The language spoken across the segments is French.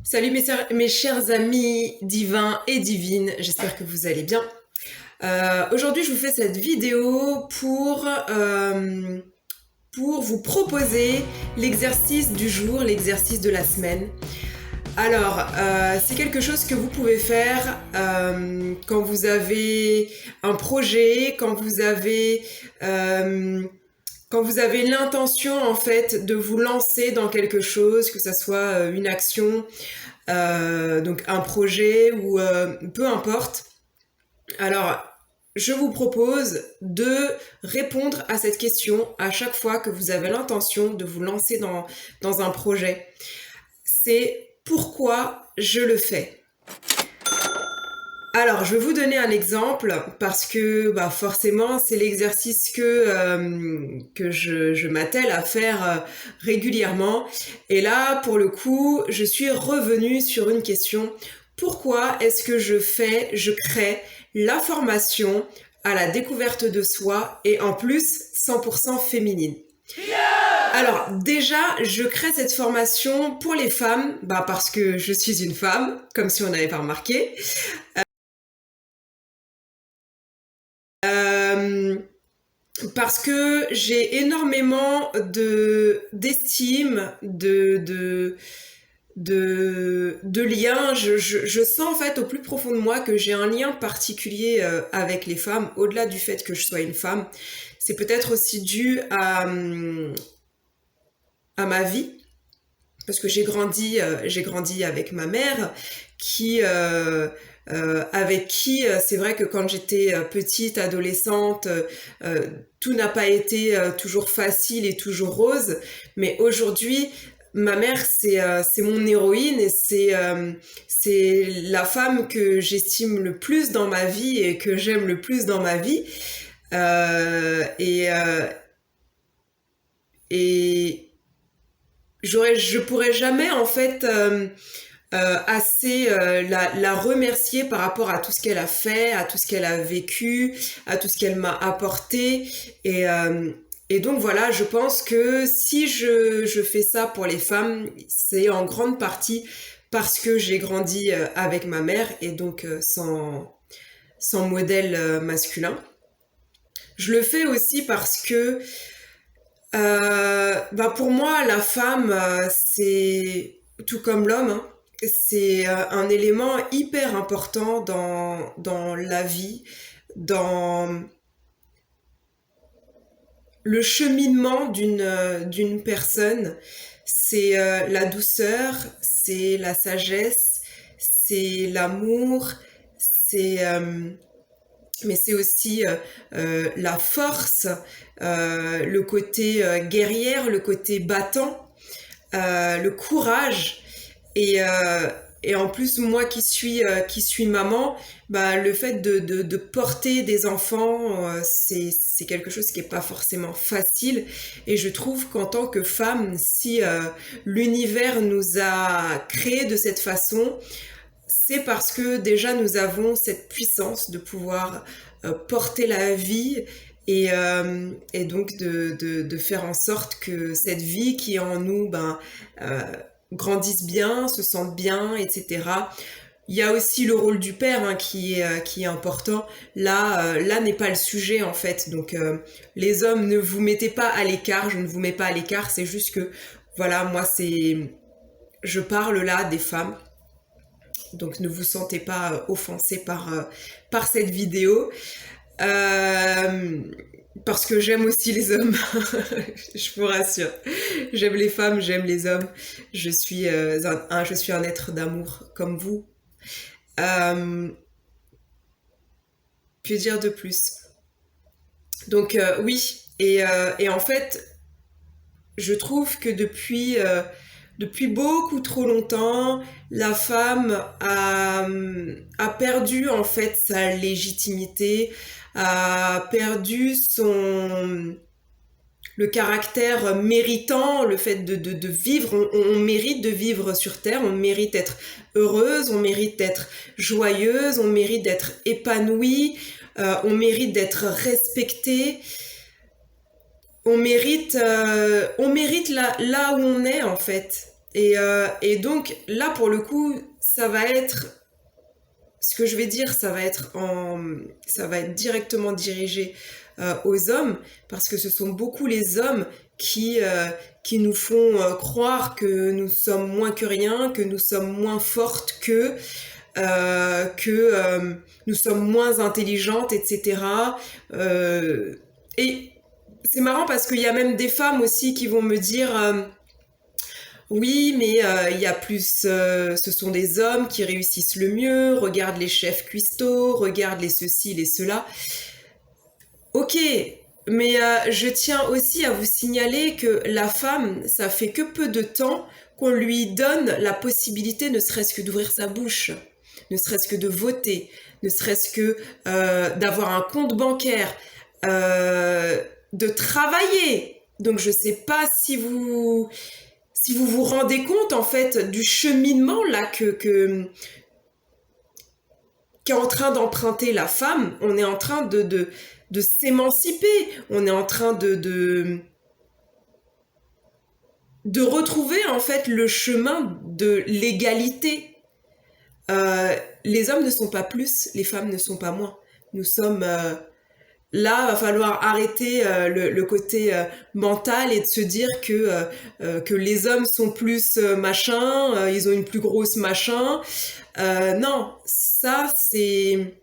Salut mes chers amis divins et divines, j'espère que vous allez bien. Aujourd'hui je vous fais cette vidéo pour vous proposer l'exercice du jour, l'exercice de la semaine. Alors, c'est quelque chose que vous pouvez faire quand vous avez un projet, quand vous avez l'intention en fait de vous lancer dans quelque chose, que ça soit une action, donc un projet ou peu importe. Alors, je vous propose de répondre à cette question à chaque fois que vous avez l'intention de vous lancer dans un projet. C'est pourquoi je le fais. Alors, je vais vous donner un exemple parce que forcément, c'est l'exercice que je m'attelle à faire régulièrement. Et là, pour le coup, je suis revenue sur une question. Pourquoi est-ce que je crée la formation à la découverte de soi et en plus 100% féminine? Alors déjà, je crée cette formation pour les femmes, parce que je suis une femme, comme si on n'avait pas remarqué. Parce que j'ai énormément d'estime, de liens. Je sens en fait au plus profond de moi que j'ai un lien particulier avec les femmes, au-delà du fait que je sois une femme. C'est peut-être aussi dû à ma vie, parce que j'ai grandi avec ma mère avec qui c'est vrai que quand j'étais petite, adolescente, tout n'a pas été toujours facile et toujours rose, mais aujourd'hui, ma mère c'est mon héroïne et c'est la femme que j'estime le plus dans ma vie et que j'aime le plus dans ma vie. Euh, et, euh, et je pourrais jamais en fait assez la remercier par rapport à tout ce qu'elle a fait, à tout ce qu'elle a vécu, à tout ce qu'elle m'a apporté. Et, euh, et donc voilà, je pense que si je fais ça pour les femmes, c'est en grande partie parce que j'ai grandi avec ma mère et donc sans modèle masculin. Je le fais aussi parce que pour moi, la femme, c'est tout comme l'homme, hein, c'est un élément hyper important dans la vie, dans le cheminement d'une personne. C'est la douceur, c'est la sagesse, c'est l'amour, c'est mais c'est aussi la force, le côté guerrière, le côté battant, le courage. Et, euh, et en plus, moi qui suis maman, le fait de porter des enfants, c'est quelque chose qui est pas forcément facile. Et je trouve qu'en tant que femme, si l'univers nous a créés de cette façon, c'est parce que déjà nous avons cette puissance de pouvoir porter la vie et donc de faire en sorte que cette vie qui est en nous euh, grandisse bien, se sente bien, etc. Il y a aussi le rôle du père hein, qui est important. Là n'est pas le sujet en fait. Donc les hommes, ne vous mettez pas à l'écart. Je ne vous mets pas à l'écart. C'est juste que voilà, moi je parle là des femmes. Donc ne vous sentez pas offensé par cette vidéo. Euh, Parce que j'aime aussi les hommes, je vous rassure. J'aime les femmes, j'aime les hommes. Je suis un être d'amour comme vous. Euh, que dire de plus? Donc oui, et en fait, je trouve que depuis beaucoup trop longtemps, la femme a perdu en fait sa légitimité, a perdu le caractère méritant, le fait de vivre. On mérite de vivre sur Terre, on mérite d'être heureuse, on mérite d'être joyeuse, on mérite d'être épanouie, on mérite d'être respectée. On mérite là où on est en fait. Et donc là, pour le coup, ça va être, ce que je vais dire, ça va être directement dirigé aux hommes, parce que ce sont beaucoup les hommes qui nous font croire que nous sommes moins que rien, que nous sommes moins fortes que nous sommes moins intelligentes, etc. Et c'est marrant parce qu'il y a même des femmes aussi qui vont me dire oui, mais il y a plus, ce sont des hommes qui réussissent le mieux, regarde les chefs cuistots, regarde les ceci, les cela. Ok, mais je tiens aussi à vous signaler que la femme, ça fait que peu de temps qu'on lui donne la possibilité ne serait-ce que d'ouvrir sa bouche, ne serait-ce que de voter, ne serait-ce que d'avoir un compte bancaire, de travailler. Donc je sais pas si vous vous rendez compte en fait du cheminement là qu'est en train d'emprunter la femme. On est en train de s'émanciper, on est en train de retrouver en fait le chemin de l'égalité. Les hommes ne sont pas plus, les femmes ne sont pas moins. Nous sommes là, va falloir arrêter le côté mental et de se dire que les hommes sont plus machin, ils ont une plus grosse machin. Non, ça c'est...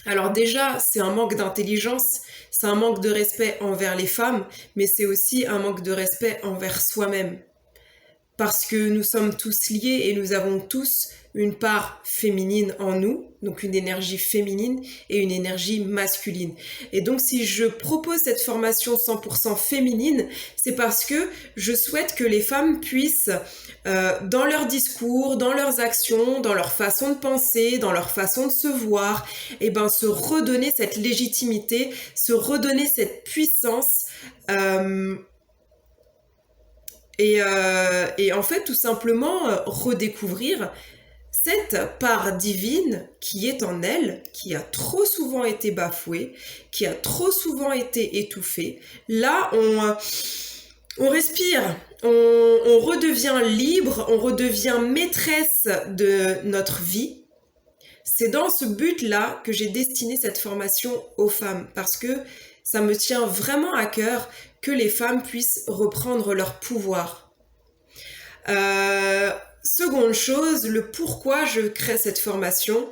Alors déjà, c'est un manque d'intelligence, c'est un manque de respect envers les femmes, mais c'est aussi un manque de respect envers soi-même. Parce que nous sommes tous liés et nous avons tous une part féminine en nous, donc une énergie féminine et une énergie masculine. Et donc si je propose cette formation 100% féminine, c'est parce que je souhaite que les femmes puissent, dans leur discours, dans leurs actions, dans leur façon de penser, dans leur façon de se voir, et ben se redonner cette légitimité, se redonner cette puissance, et en fait, tout simplement, redécouvrir cette part divine qui est en elle, qui a trop souvent été bafouée, qui a trop souvent été étouffée. Là, on respire, on redevient libre, on redevient maîtresse de notre vie. C'est dans ce but-là que j'ai destiné cette formation aux femmes, parce que ça me tient vraiment à cœur que les femmes puissent reprendre leur pouvoir. Seconde chose, le pourquoi je crée cette formation,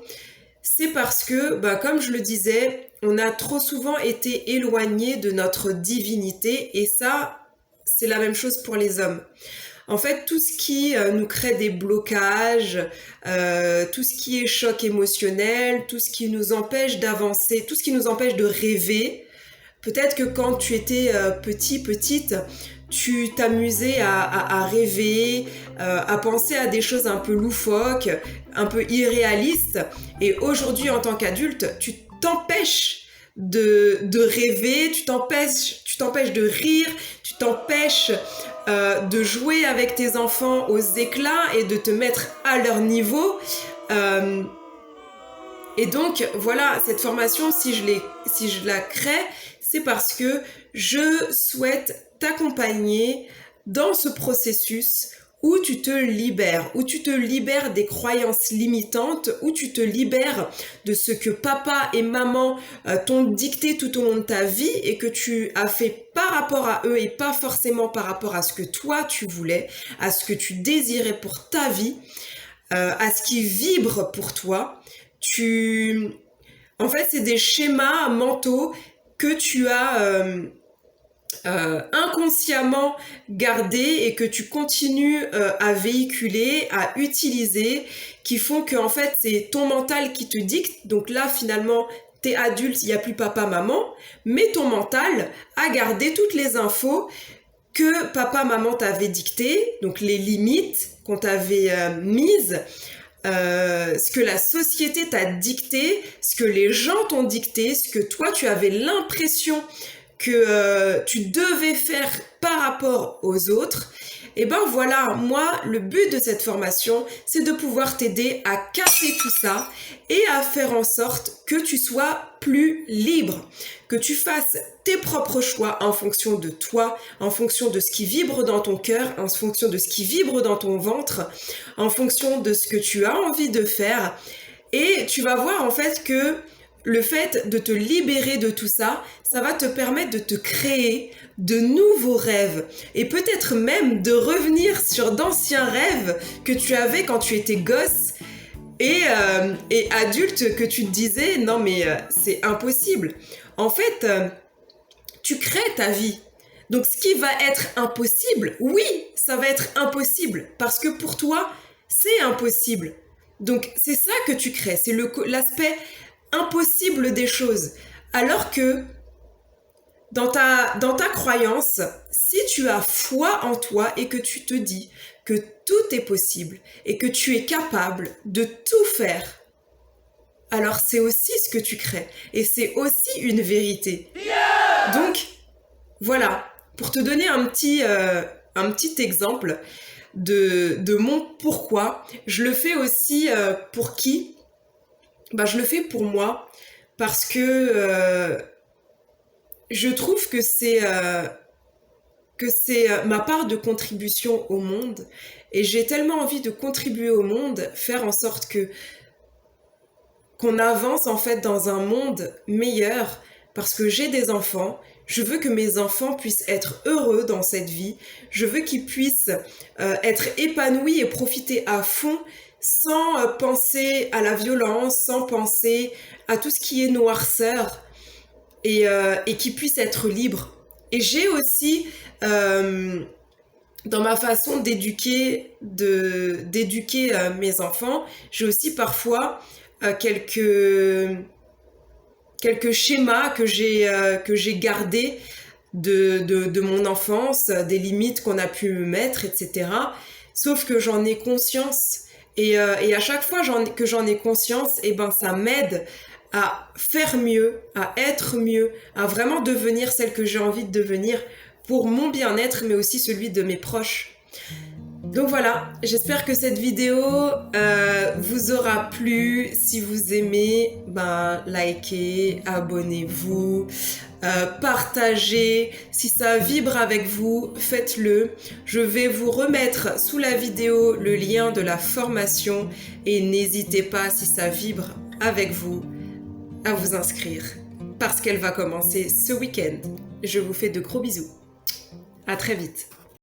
c'est parce que, comme je le disais, on a trop souvent été éloigné de notre divinité, et ça, c'est la même chose pour les hommes. En fait, tout ce qui nous crée des blocages, tout ce qui est choc émotionnel, tout ce qui nous empêche d'avancer, tout ce qui nous empêche de rêver. Peut-être que quand tu étais petite, tu t'amusais à rêver, à penser à des choses un peu loufoques, un peu irréalistes. Et aujourd'hui, en tant qu'adulte, tu t'empêches de rêver, tu t'empêches de rire, tu t'empêches de jouer avec tes enfants aux éclats et de te mettre à leur niveau. Et donc, voilà, cette formation, si je la crée, c'est parce que je souhaite t'accompagner dans ce processus où tu te libères des croyances limitantes, où tu te libères de ce que papa et maman t'ont dicté tout au long de ta vie et que tu as fait par rapport à eux et pas forcément par rapport à ce que toi tu voulais, à ce que tu désirais pour ta vie, à ce qui vibre pour toi. En fait, c'est des schémas mentaux que tu as inconsciemment gardés et que tu continues à véhiculer, à utiliser, qui font que en fait c'est ton mental qui te dicte. Donc là finalement t'es adulte, il n'y a plus papa, maman, mais ton mental a gardé toutes les infos que papa, maman t'avaient dictées, donc les limites qu'on t'avait mises, ce que la société t'a dicté, ce que les gens t'ont dicté, ce que toi tu avais l'impression que tu devais faire par rapport aux autres. Et ben voilà, moi, le but de cette formation, c'est de pouvoir t'aider à casser tout ça et à faire en sorte que tu sois plus libre, que tu fasses tes propres choix en fonction de toi, en fonction de ce qui vibre dans ton cœur, en fonction de ce qui vibre dans ton ventre, en fonction de ce que tu as envie de faire. Et tu vas voir en fait que le fait de te libérer de tout ça, ça va te permettre de te créer de nouveaux rêves et peut-être même de revenir sur d'anciens rêves que tu avais quand tu étais gosse et adulte, que tu te disais non mais c'est impossible. En fait, tu crées ta vie. Donc ce qui va être impossible, oui, ça va être impossible parce que pour toi, c'est impossible. Donc c'est ça que tu crées, c'est l'aspect impossible des choses. Alors que dans ta croyance, si tu as foi en toi et que tu te dis que tout est possible et que tu es capable de tout faire, alors c'est aussi ce que tu crées et c'est aussi une vérité. Donc voilà, pour te donner un petit exemple de mon pourquoi, je le fais aussi pour qui? Je le fais pour moi parce que je trouve que c'est ma part de contribution au monde et j'ai tellement envie de contribuer au monde, faire en sorte qu'on avance en fait dans un monde meilleur parce que j'ai des enfants. Je veux que mes enfants puissent être heureux dans cette vie. Je veux qu'ils puissent être épanouis et profiter à fond sans penser à la violence, sans penser à tout ce qui est noirceur et qu'ils puissent être libres. Et j'ai aussi, dans ma façon d'éduquer mes enfants, j'ai aussi parfois quelques schémas que j'ai gardés de mon enfance, des limites qu'on a pu me mettre, etc. Sauf que j'en ai conscience. Et à chaque fois que j'en ai conscience, et ben ça m'aide à faire mieux, à être mieux, à vraiment devenir celle que j'ai envie de devenir pour mon bien-être, mais aussi celui de mes proches. Donc voilà, j'espère que cette vidéo vous aura plu. Si vous aimez, likez, abonnez-vous, partagez. Si ça vibre avec vous, faites-le. Je vais vous remettre sous la vidéo le lien de la formation et n'hésitez pas, si ça vibre avec vous, à vous inscrire parce qu'elle va commencer ce week-end. Je vous fais de gros bisous. À très vite.